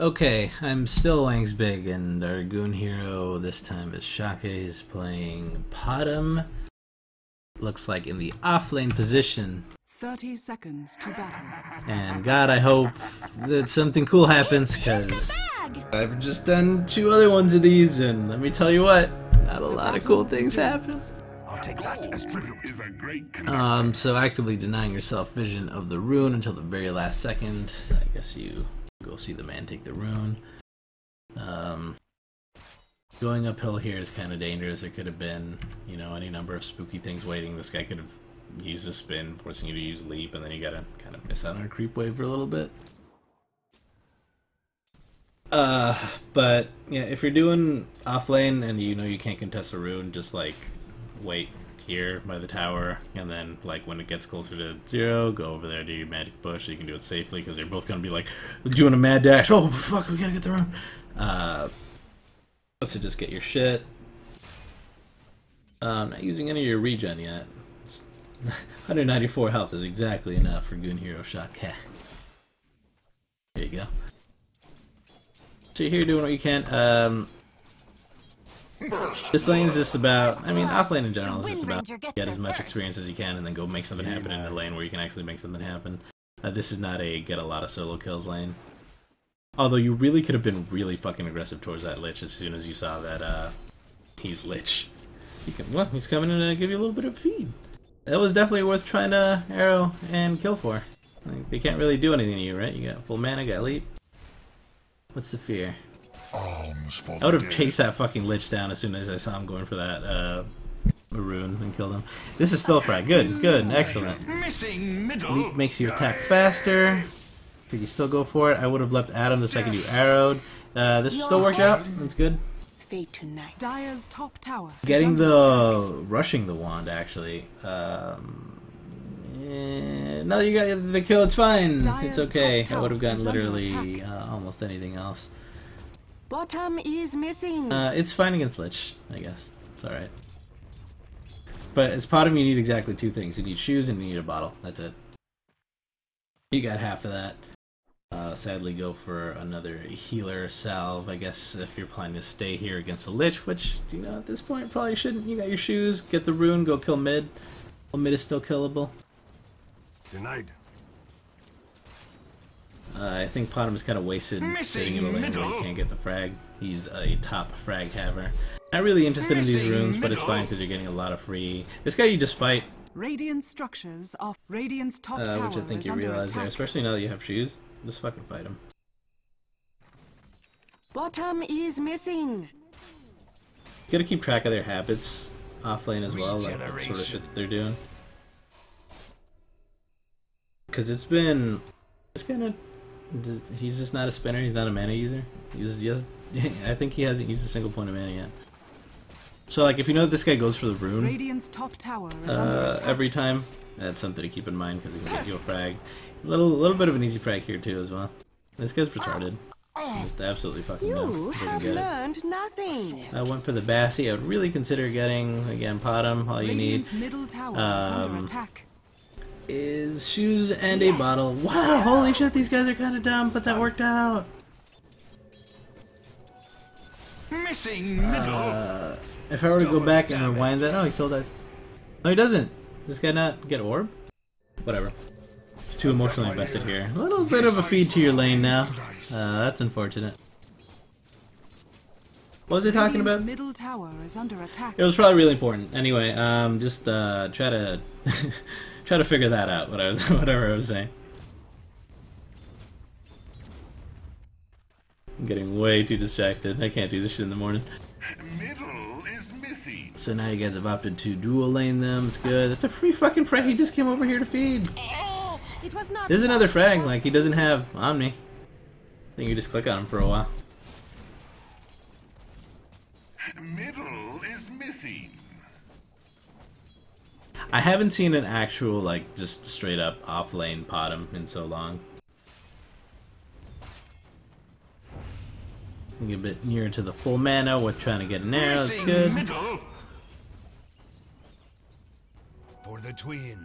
Okay, I'm still Wang's Big, and our goon hero this time is shockeh. He's playing Potom. Looks like in the offlane position. 30 seconds to battle. And God, I hope that something cool happens, because I've just done 2 other ones of these, and let me tell you what, not a lot of cool things happen. I'll take that as tribute. Is a great So actively denying yourself vision of the rune until the very last second. I guess you go see the man take the rune. Going uphill here is kind of dangerous. There could have been, you know, any number of spooky things waiting. This guy could have used a spin, forcing you to use leap, and then you gotta kind of miss out on a creep wave for a little bit. But yeah, if you're doing off lane and you know you can't contest a rune, just like wait here by the tower, and then like when it gets closer to 0, go over there, do your magic push so you can do it safely, because they're both gonna be like doing a mad dash. Oh fuck, we gotta get the rune. So just get your shit. Not using any of your regen yet. 194 health is exactly enough for goon hero shockeh. There you go. So you're here doing what you can. This lane is just about, I mean, offlane in general is just about get as much experience as you can and then go make something happen in a lane where you can actually make something happen. This is not a get a lot of solo kills lane. Although you really could have been really fucking aggressive towards that Lich as soon as you saw that he's Lich. You can, well, he's coming in to give you a little bit of feed. That was definitely worth trying to arrow and kill for. Like, they can't really do anything to you, right? You got full mana, got leap. What's the fear? I would have chased that fucking Lich down as soon as I saw him going for that rune and killed him. This is still a frag. Good, good, excellent. Leap makes you attack faster. So you still go for it. I would have left Adam the second you arrowed. This still worked out. That's good. Dire's top tower. Getting the rushing the wand actually. Now that you got the kill, it's fine. It's okay. I would have gotten literally almost anything else. Bottom is missing. It's fine against Lich, I guess. It's alright. But as Potom, you need exactly 2 things. You need shoes and you need a bottle. That's it. You got half of that. Sadly, go for another healer salve, I guess, if you're planning to stay here against a Lich, which, you know, at this point probably shouldn't. You got your shoes, get the rune, go kill mid. Well, mid is still killable. Denied. I think Potom is kind of wasted sitting in a lane where you can't get the frag. He's a top frag haver. Not really interested in these runes, but it's fine because you're getting a lot of free. This guy you just fight. Radiant structures off Radiant's top tower. Which I think you realize there, especially now that you have shoes. Just fucking fight him. Bottom is missing. You gotta keep track of their habits off lane as well, like the sort of shit that they're doing. Because it's been, it's kind of, he's just not a spinner. He's not a mana user. I think he hasn't used a single point of mana yet. So like, if you know that this guy goes for the rune Radiant's top tower is under attack. Every time, that's something to keep in mind because he can get you a frag. A little bit of an easy frag here too as well. This guy's retarded. Just absolutely fucking dumb. You have learned nothing. I went for the Bassy. I would really consider getting again Potom. All you need middle tower is under attack. Is shoes and a bottle. Wow, holy shit, these guys are kind of dumb, but that worked out. Missing middle. If I were to go back and rewind that, oh, he still does. No, he doesn't. This guy not get orb? Whatever. Too emotionally invested here. A little bit of a feed to your lane now. That's unfortunate. What was he talking about? Middle tower is under attack. It was probably really important. Anyway, just try to try to figure that out. Whatever I was saying. I'm getting way too distracted. I can't do this shit in the morning. Middle is missing. So now you guys have opted to dual lane them. It's good. That's a free fucking frag. He just came over here to feed. There's another frag. Like, he doesn't have Omni. I think you just click on him for a while. Middle is missing. I haven't seen an actual, like, just straight up off lane Potom in so long. Get a bit nearer to the full mana with trying to get an arrow. That's good. Middle. For the twins.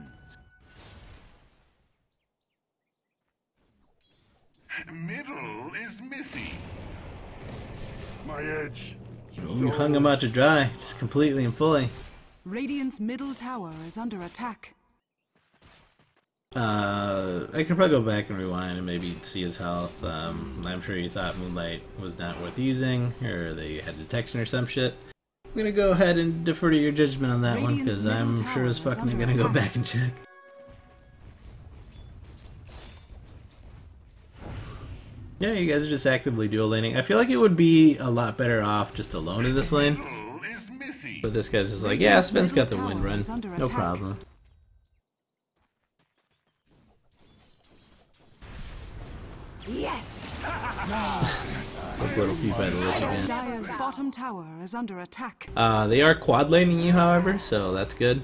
Middle is missing. my edge. You hung him out to dry, just completely and fully. Radiant's middle tower is under attack. I could probably go back and rewind and maybe see his health. I'm sure you thought Moonlight was not worth using, or they had detection or some shit. I'm gonna go ahead and defer to your judgment on that one, because I'm sure as fuck not gonna go back and check. Yeah, you guys are just actively dual laning. I feel like it would be a lot better off just alone in this lane. But this guy's just like, yeah, Sven's got the wind run. No problem. Yes. Little feet by the lich again. Dire's bottom tower is under attack. They are quad laning you, however, so that's good.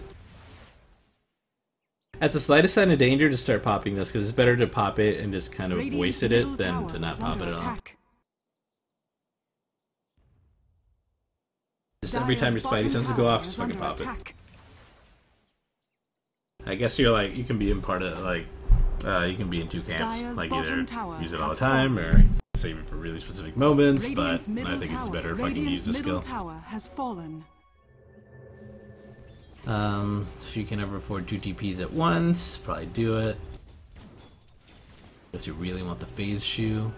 At the slightest sign of danger, just start popping this, because it's better to pop it and just kind of wasted it than to not pop it at all. Just every time your spidey senses go off, just fucking pop it. I guess you're like, you can be in part of, like, you can be in two camps. Like, either use it all the time, or save it for really specific moments, but I think it's better if I can use the skill. If you can ever afford 2 TPs at once, probably do it. Guess you really want the phase shoe.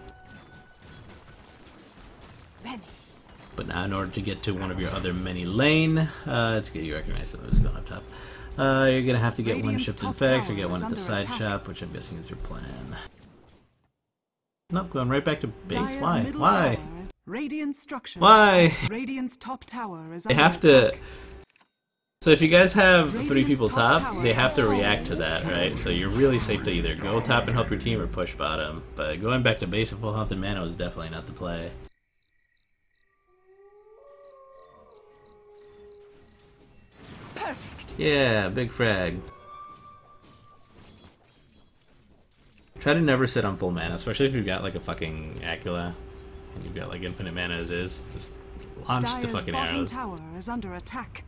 But now in order to get to one of your other many lane, let's get you recognized so there's going up top. You're gonna have to get one shipped in FedEx or get one at the side shop, which I'm guessing is your plan. Nope, going right back to base. Why? Why? Why? Radiant's top tower is they have to. So if you guys have 3 people top, they have to react to that, right? So you're really safe to either go top and help your team or push bottom. But going back to base at full health and mana is definitely not the play. Yeah, big frag. Try to never sit on full mana, especially if you've got like a fucking Acula and you've got like infinite mana as is. Just launch the fucking arrows. Tower is under attack.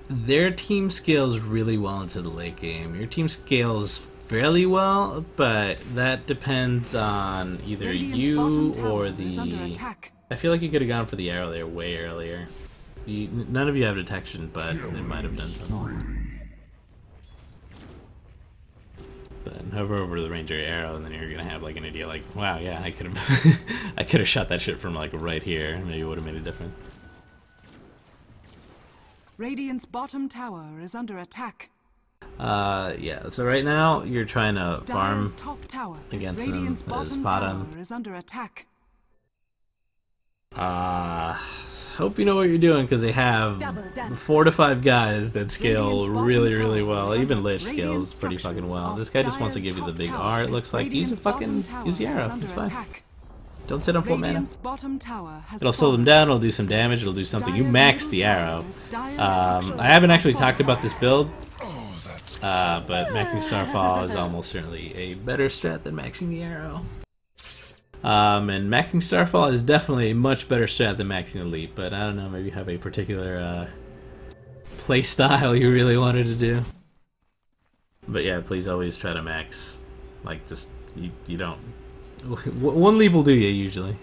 Their team scales really well into the late game. Your team scales fairly well, but that depends on either you or the... I feel like you could have gone for the arrow there way earlier. None of you have detection, but they might have done something. But hover over the range of your arrow, and then you're gonna have like an idea like, wow, yeah, I could have, I could have shot that shit from like right here. Maybe it would have made a difference. Radiant's bottom tower is under attack. Yeah, so right now you're trying to farm top tower against them as bottom. Is under attack. Hope you know what you're doing, because they have 4 to 5 guys that scale really, really well. Even Lich scales pretty fucking well. This guy just wants to give you the big R, it looks like. Use the arrow, it's fine. Don't sit on full mana. It'll slow them down, it'll do some damage, it'll do something. You max the arrow. I haven't actually talked about this build, but maxing Starfall is almost certainly a better strat than maxing the arrow. And maxing Starfall is definitely a much better strat than maxing Elite, but I don't know, maybe you have a particular play style you really wanted to do. But yeah, please always try to max. Like, just, you don't... One leap will do you, usually.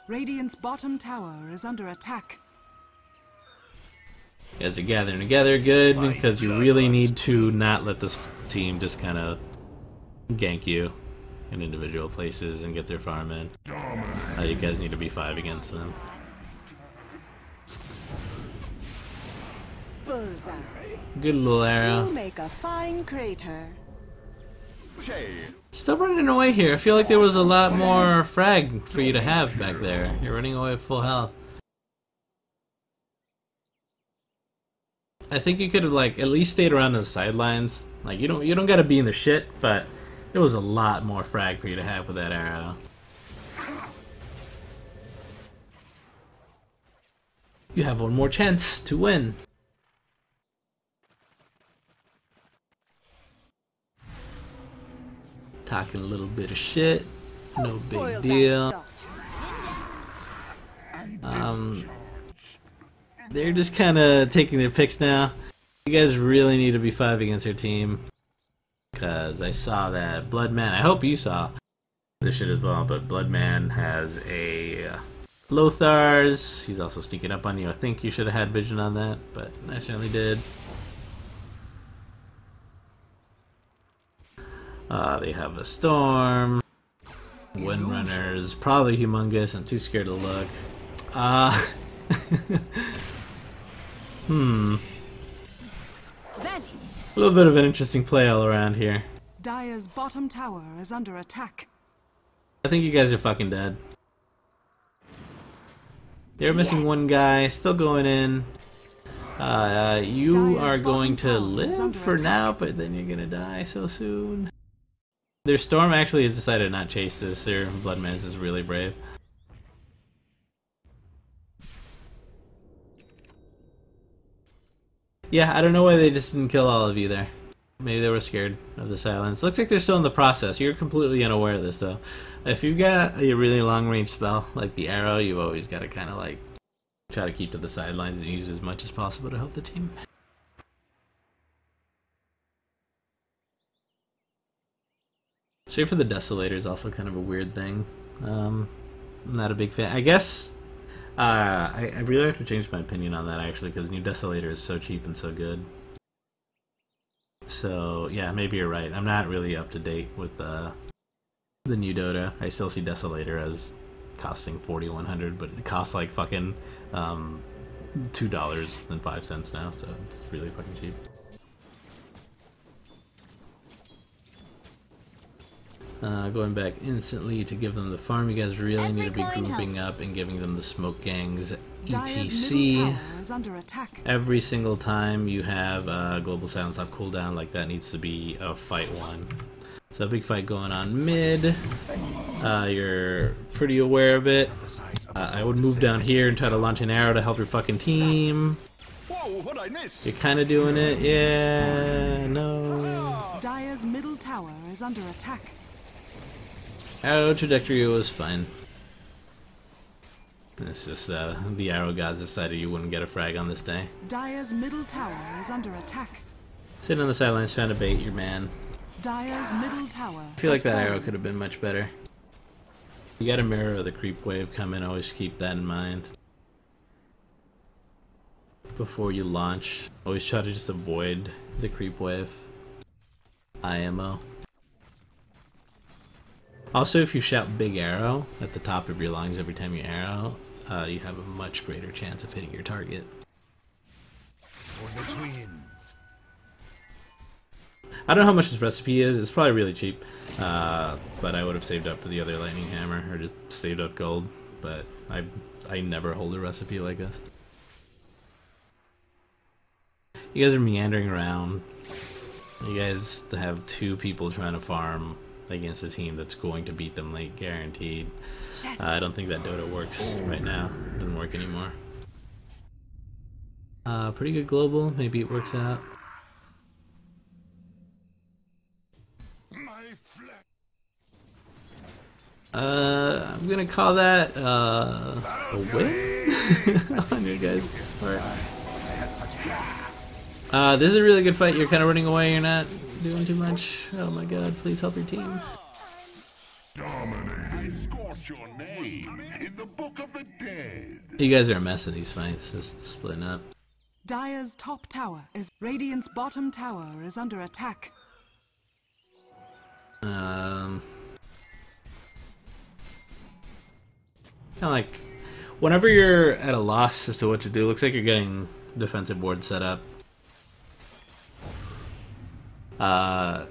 Radiant's bottom tower is under attack. You guys are gathering together good, because you really need to not let this team just kind of gank you in individual places and get their farm in. You guys need to be 5 against them. Bullseye. Good little arrow. You make a fine crater. Still running away here. I feel like there was a lot more frag for you to have back there. You're running away at full health. I think you could have like at least stayed around the sidelines. Like you don't gotta be in the shit, but there was a lot more frag for you to have with that arrow. You have one more chance to win. Talking a little bit of shit, no big deal. I They're just kind of taking their picks now. You guys really need to be 5 against your team. Because I saw that Bloodman, I hope you saw this shit as well, but Bloodman has a Lothar's. He's also sneaking up on you. I think you should have had vision on that, but I certainly did. They have a Storm. Windrunners, probably humongous. I'm too scared to look. A little bit of an interesting play all around here. Dire's bottom tower is under attack. I think you guys are fucking dead. They're missing one guy, still going in. You are going to live for now, but then you're gonna die so soon. Their Storm actually has decided to not chase this. Their Bloodman's is really brave. Yeah, I don't know why they just didn't kill all of you there. Maybe they were scared of the silence. Looks like they're still in the process. You're completely unaware of this, though. If you've got a really long-range spell, like the arrow, you've always got to kind of, like, try to keep to the sidelines and use as much as possible to help the team. Straight for the Desolator is also kind of a weird thing. I'm not a big fan. I guess I really have to change my opinion on that, actually, because new Desolator is so cheap and so good. So, yeah, maybe you're right. I'm not really up to date with the new Dota. I still see Desolator as costing 4,100, but it costs like fucking $2.05 now, so it's really fucking cheap. Going back instantly to give them the farm. You guys really need to be grouping up and giving them the smoke gangs, etc. Every single time you have global silence off cooldown, like that needs to be a fight one. So a big fight going on mid. You're pretty aware of it. I would move down here and try to launch an arrow to help your fucking team. You're kind of doing it. Yeah, no. Dire's middle tower is under attack. Arrow trajectory was fine. It's just the arrow gods decided you wouldn't get a frag on this day. Dire's middle tower is under attack. Sitting on the sidelines trying to bait your man. Dire's middle tower. I feel like that arrow could have been much better. You got a mirror of the creep wave coming, always keep that in mind. Before you launch, always try to just avoid the creep wave. IMO. Also, if you shout big arrow at the top of your lungs every time you arrow, you have a much greater chance of hitting your target. For the twins. I don't know how much this recipe is. It's probably really cheap, but I would have saved up for the other lightning hammer, or just saved up gold. But I never hold a recipe like this. You guys are meandering around. You guys have 2 people trying to farm against a team that's going to beat them late, guaranteed. I don't think that Dota works right now. It doesn't work anymore. Pretty good global. Maybe it works out. I'm gonna call that a win on your guys' part. This is a really good fight. You're kind of running away. You're not doing too much. Oh my god, please help your team. I scorch your name in the book of the dead. You guys are a mess in these fights, just splitting up. Dire's top tower is Radiant's bottom tower is under attack. Kind of like, whenever you're at a loss as to what to do, looks like you're getting defensive board set up.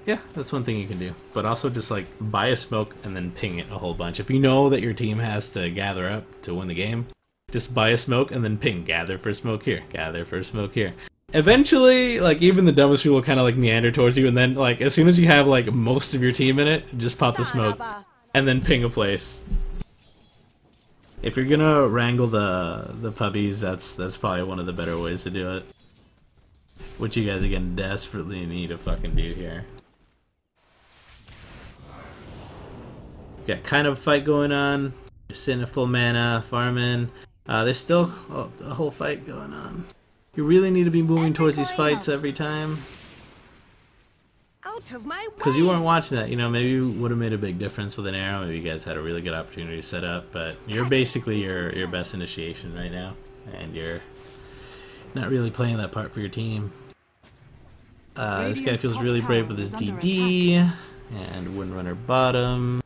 Yeah, that's one thing you can do. But also just like buy a smoke and then ping it a whole bunch. If you know that your team has to gather up to win the game, just buy a smoke and then ping. Gather for smoke here. Gather for smoke here. Eventually, like, even the dumbest people kind of like meander towards you, and then like as soon as you have like most of your team in it, just pop the smoke and then ping a place. If you're gonna wrangle the puppies, that's probably one of the better ways to do it. Which you guys again desperately need to fucking do here. Got kind of a fight going on. You're sitting at full mana, farming. There's still a whole fight going on. You really need to be moving towards these fights every time. Out of my way. Because you weren't watching that, you know, maybe it would have made a big difference with an arrow. Maybe you guys had a really good opportunity to set up, but you're basically your best initiation right now, and you're not really playing that part for your team. This guy feels really brave with his DD, and Windrunner bottom.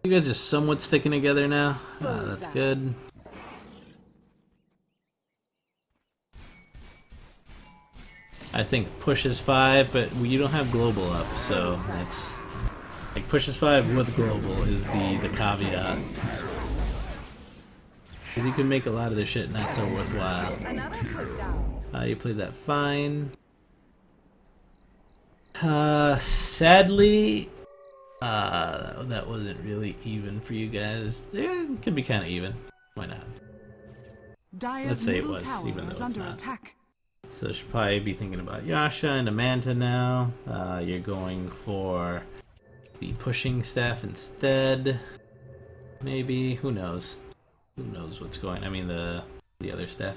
You guys are somewhat sticking together now. That's good. I think push is 5, but you don't have global up, so it's like push is 5 with global is the caveat. Because you can make a lot of this shit not so worthwhile. You played that fine. Sadly, that wasn't really even for you guys. Yeah, it could be kind of even. Why not? Let's say it was, even though it's not. So should probably be thinking about Yasha and Amanta now. You're going for the pushing staff instead. Maybe, who knows? Who knows what's going? I mean the other staff.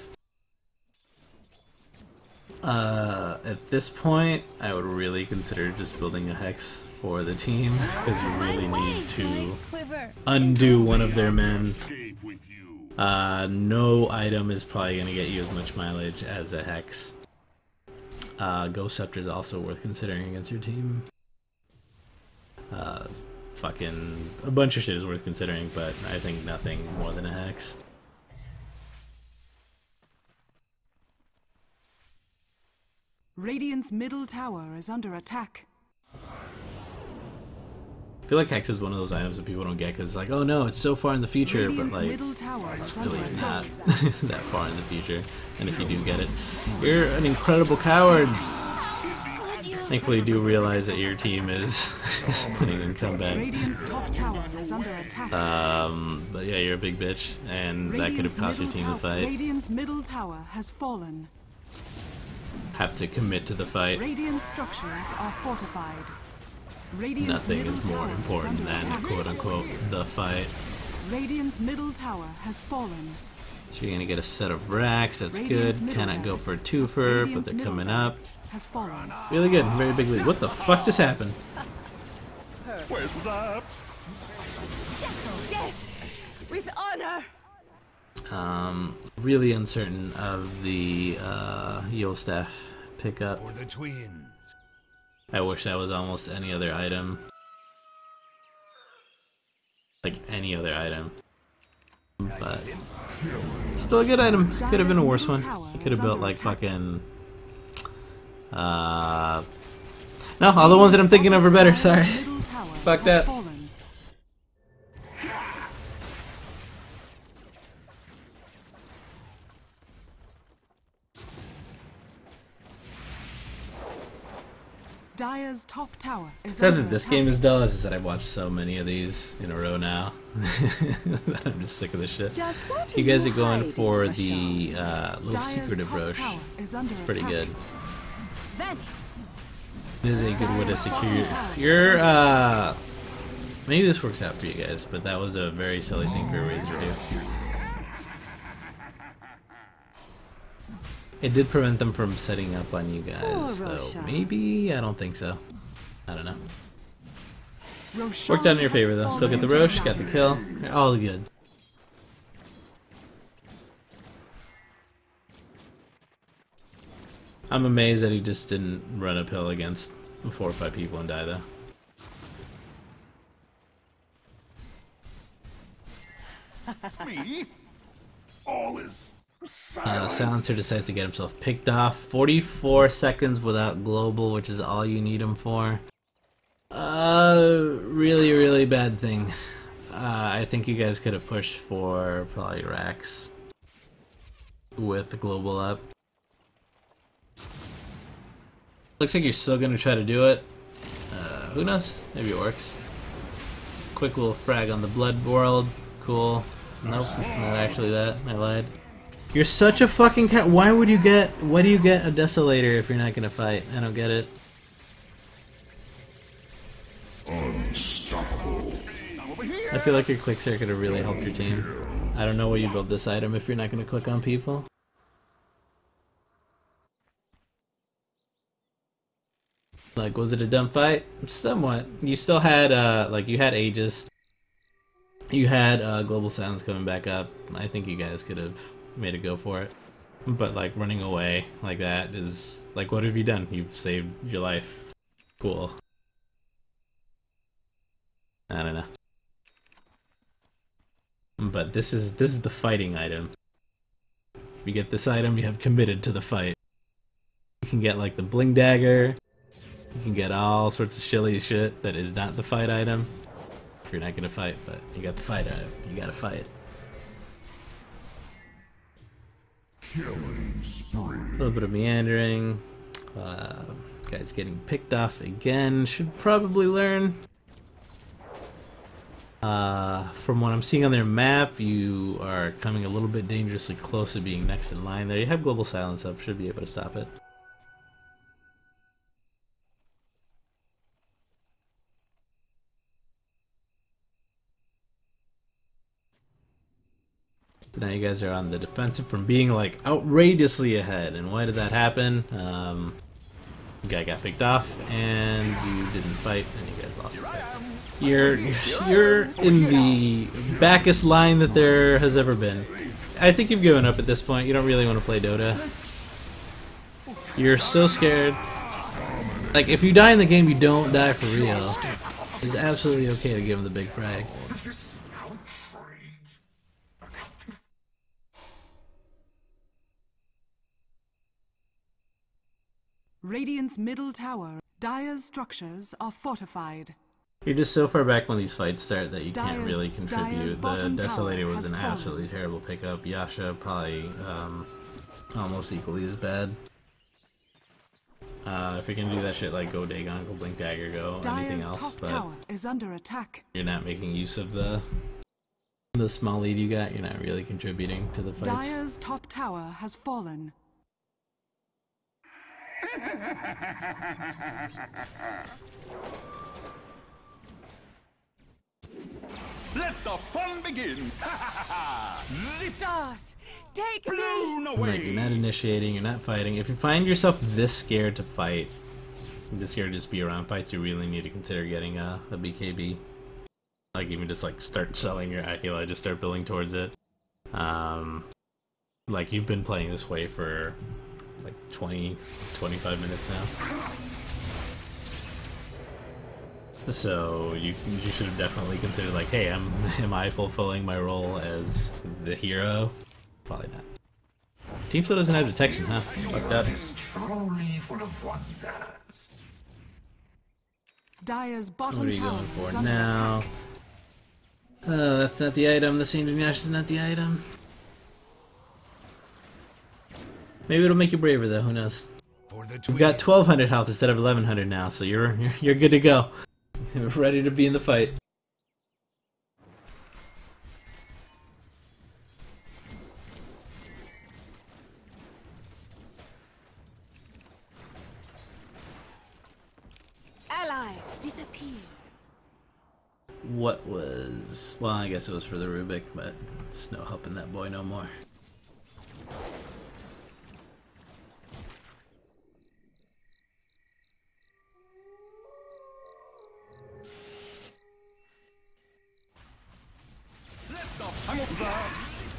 At this point, I would really consider just building a hex for the team, because you really need to undo one of their men. No item is probably going to get you as much mileage as a hex. Ghost Scepter is also worth considering against your team. Fucking a bunch of shit is worth considering, but I think nothing more than a hex. Radiant's middle tower is under attack. I feel like hex is one of those items that people don't get because it's like, oh no, it's so far in the future, but like it's really not that far in the future. And if you do get it, you're an incredible coward. Thankfully, you do realize that your team is putting in comeback. Radiant's top tower is under attack. But yeah, you're a big bitch, and that could have cost your team the fight. Radiant's middle tower has fallen. Have to commit to the fight. Radiant structures are fortified. Radiant's Nothing middle is more tower important is under than attack. quote-unquote the fight. Radiant's middle tower has fallen. So you're gonna get a set of racks, that's Radiant's good. middle Cannot go for a barracks. twofer, but Radiant's they're middle coming up. barracks has fallen. Really good, very big lead. What the fuck just happened? Where's up? Death with honor. Really uncertain of the Yule Staff pickup. For the twins. I wish that was almost any other item. Like any other item. But still a good item. Could have been a worse one. You could have built like fucking no, all the ones that I'm thinking of are better, sorry. Fuck that. Dire's top tower is Said under that this attack. game is dull, is that I've watched so many of these in a row now. That I'm just sick of this shit. Just what You guys are going hiding, for Michelle? the little Dire's secretive top Roche. tower is under It's pretty attack. good. Vanish. It is a good way to secure your maybe this works out for you guys, but that was a very silly thing for a Razor to do. It did prevent them from setting up on you guys, Poor though. Roshan. Maybe? I don't think so. I don't know. Roshan Worked out in your has favor, though. Still get the fallen Roche, to got the ground. kill. All good. I'm amazed that he just didn't run uphill against 4 or 5 people and die, though. Me? All is silence. Silencer decides to get himself picked off. 44 seconds without global, which is all you need him for. Really, really bad thing. I think you guys could have pushed for probably racks with the global up. Looks like you're still gonna try to do it. Who knows? Maybe it works. Quick little frag on the blood world. Cool. Nope, not actually that. I lied. You're such a fucking cat. Why would you get? Why do you get a Desolator if you're not gonna fight? I don't get it. Unstoppable. I feel like your click circuit would really help your team. I don't know why you build this item if you're not gonna click on people. Like, was it a dumb fight? Somewhat. You still had, like, you had Aegis. You had, Global Silence coming back up. I think you guys could have made a go for it. But, like, running away like that is, like, what have you done? You've saved your life. Cool. I don't know. But this is the fighting item. If you get this item, you have committed to the fight. You can get, like, the Bling Dagger. You can get all sorts of shilly shit that is not the fight item. If you're not gonna fight, but you got the fight item. You gotta fight. Killing spree. A little bit of meandering. Guy's getting picked off again. Should probably learn. From what I'm seeing on their map, you are coming a little bit dangerously close to being next in line there. You have Global Silence up. Should be able to stop it. So now you guys are on the defensive from being like outrageously ahead. And why did that happen? The guy got picked off, and you didn't fight, and you guys lost the fight. You're in the backest line that there has ever been. I think you've given up at this point. You don't really want to play Dota. You're so scared. Like, if you die in the game, you don't die for real. It's absolutely okay to give him the big frag. Radiant's middle tower. Dire's structures are fortified. You're just so far back when these fights start that you can't Dire's really contribute. The bottom Desolator tower was an has fallen. absolutely terrible pickup. Yasha probably almost equally as bad. If you're gonna do that shit, like go Dagon, go Blink Dagger, go anything Dire's else, top but tower is under attack. you're not making use of the small lead you got. You're not really contributing to the fights. Dire's top tower has fallen. Let the fun begin! Stars, take me! Blown Like, away! you're not initiating, you're not fighting. If you find yourself this scared to fight, this scared to just be around fights, you really need to consider getting a BKB. Like, even just like start selling your Aquila, just start building towards it. Like, you've been playing this way for like 20-25 minutes now. So you should have definitely considered, like, hey, am I fulfilling my role as the hero? Probably not. Team still doesn't have detection, huh? Fucked up. Is truly full of wonders. Dire's bottom What are you tower going is for under now? attack. That's not the item. The Saint Ignash is not the item. Maybe it'll make you braver though. Who knows? You've got 1200 health instead of 1100 now, so you're good to go. You're ready to be in the fight. Allies disappear. What was... Well, I guess it was for the Rubik, but it's no helping that boy no more.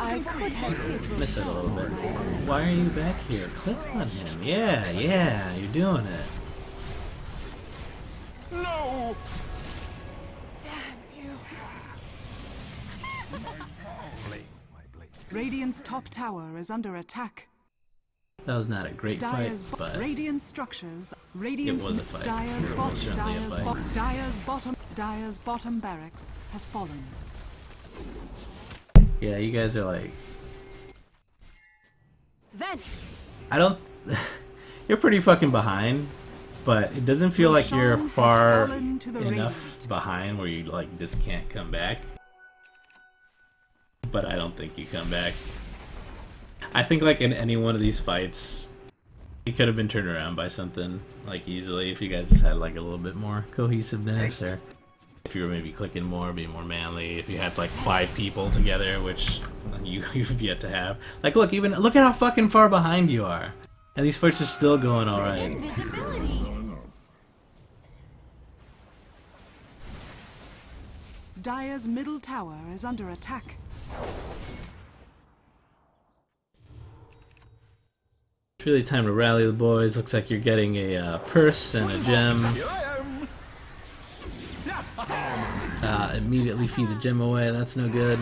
I could have Miss it a little bit. Why are you back here? Click on him. Yeah, you're doing it. No! damn you. Radiant's top tower is under attack. That was not a great fight, Dire's but Radiant structures. Radiant's was a fight. Dire's It was bottom. certainly a fight. Dire's bottom barracks has fallen. yeah, you guys are like... Then I don't... You're pretty fucking behind, but it doesn't feel like you're Roshan has far fallen to the enough Radiant. behind where you like just can't come back. But I don't think you come back. I think like in any one of these fights, it could have been turned around by something like easily if you guys just had like a little bit more cohesiveness, or if you were maybe clicking more, being more manly. If you had like 5 people together, which you've yet to have. Like, look at how fucking far behind you are, and these fights are still going all right. Dire's middle tower is under attack. It's really time to rally the boys. Looks like you're getting a purse and a gem. Immediately feed the gem away. That's no good.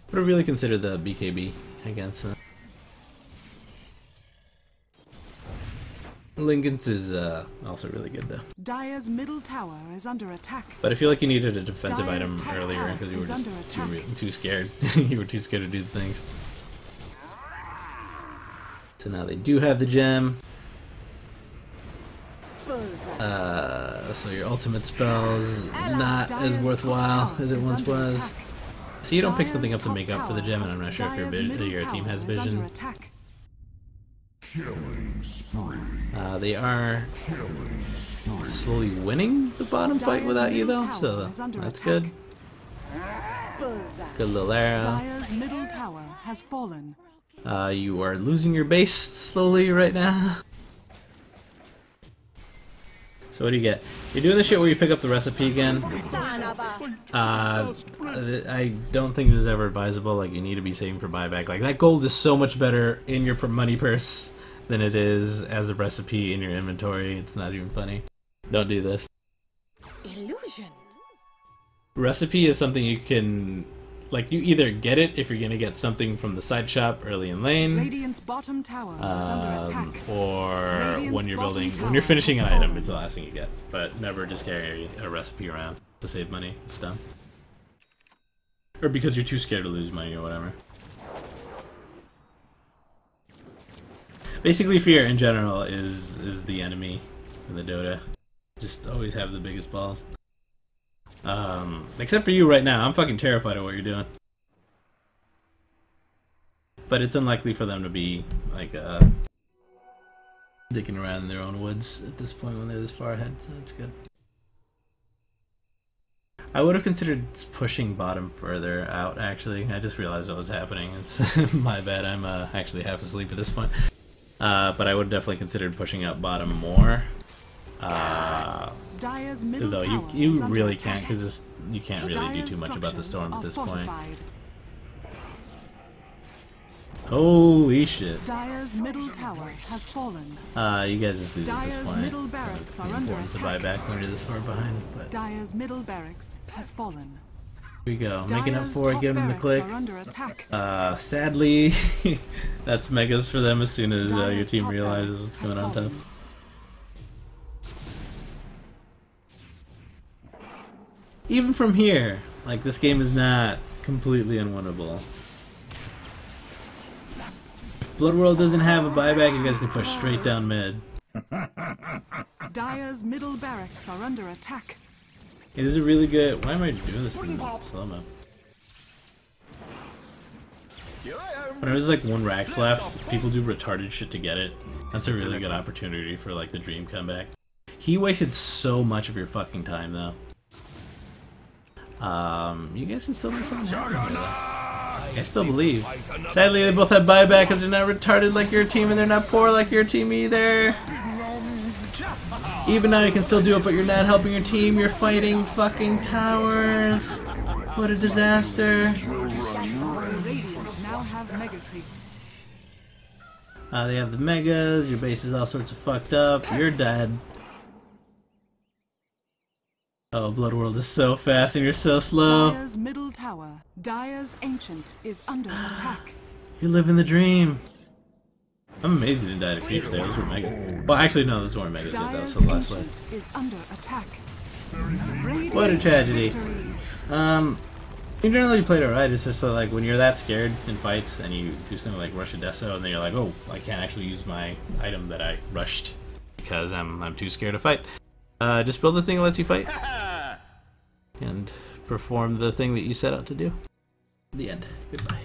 Would have really considered the BKB against them. Lincoln's is also really good though. Dire's middle tower is under attack. But I feel like you needed a defensive Dire's item top earlier tower because you were is just under too scared. You were too scared to do the things. So now they do have the gem. So your ultimate spell's not as worthwhile as it once was. So you don't pick something up to make up for the gem, and I'm not sure if your team has vision. They are slowly winning the bottom fight without you though, so that's good. Good little arrow. Dire's middle tower has fallen. You are losing your base slowly right now. So what do you get? You're doing the shit where you pick up the recipe again. I don't think this is ever advisable. Like, you need to be saving for buyback. Like, that gold is so much better in your money purse than it is as a recipe in your inventory. It's not even funny. Don't do this. Illusion. Recipe is something you can... Like, you either get it if you're gonna get something from the side shop early in lane, Radiant's bottom tower is under attack. or when you're finishing an item, it's the last thing you get. But never just carry a recipe around to save money. It's dumb. Or because you're too scared to lose money or whatever. Basically, fear in general is the enemy in the Dota. Just always have the biggest balls. Except for you right now. I'm fucking terrified of what you're doing. But it's unlikely for them to be, like, dicking around in their own woods at this point when they're this far ahead, so that's good. I would have considered pushing bottom further out, actually. I just realized what was happening. It's my bad. I'm actually half asleep at this point. But I would have definitely considered pushing up bottom more. Though you really can't, because you can't really do too much about the storm at this point. Holy shit. Dire's middle tower has fallen. You guys just lose at this point. Middle barracks are under attack. To buy back when you're this far behind. But Dire's middle barracks has fallen. Here we go, making up for it, giving them the click. Sadly, that's megas for them as soon as your team realizes what's going on top. Even from here, like, this game is not completely unwinnable. If Blood World doesn't have a buyback, you guys can push straight down mid. Dire's middle barracks are under attack. It is a really good... Why am I doing this in slow-mo? When there's like 1 Rax left, people do retarded shit to get it. That's a really good opportunity for, like, the dream comeback. He wasted so much of your fucking time, though. You guys can still do something happen. I still believe. Sadly, they both have buyback because they're not retarded like your team and they're not poor like your team either. Even now you can still do it, but you're not helping your team. You're fighting fucking towers. What a disaster. Now have mega creeps. They have the megas. Your base is all sorts of fucked up. You're dead. Oh, Blood World is so fast and you're so slow. Dire's middle tower, Dire's Ancient, is under attack. You're living the dream. I'm amazed you didn't die to creeps there. Those were mega. Well, actually, no, those weren't megas yet. That was the last one. Is under attack. What a tragedy. You generally played it right. It's just that, like, when you're that scared in fights and you do something like rush a Deso and then you're like, oh, I can't actually use my item that I rushed because I'm too scared to fight. Just build the thing that lets you fight. And perform the thing that you set out to do. The end. Goodbye.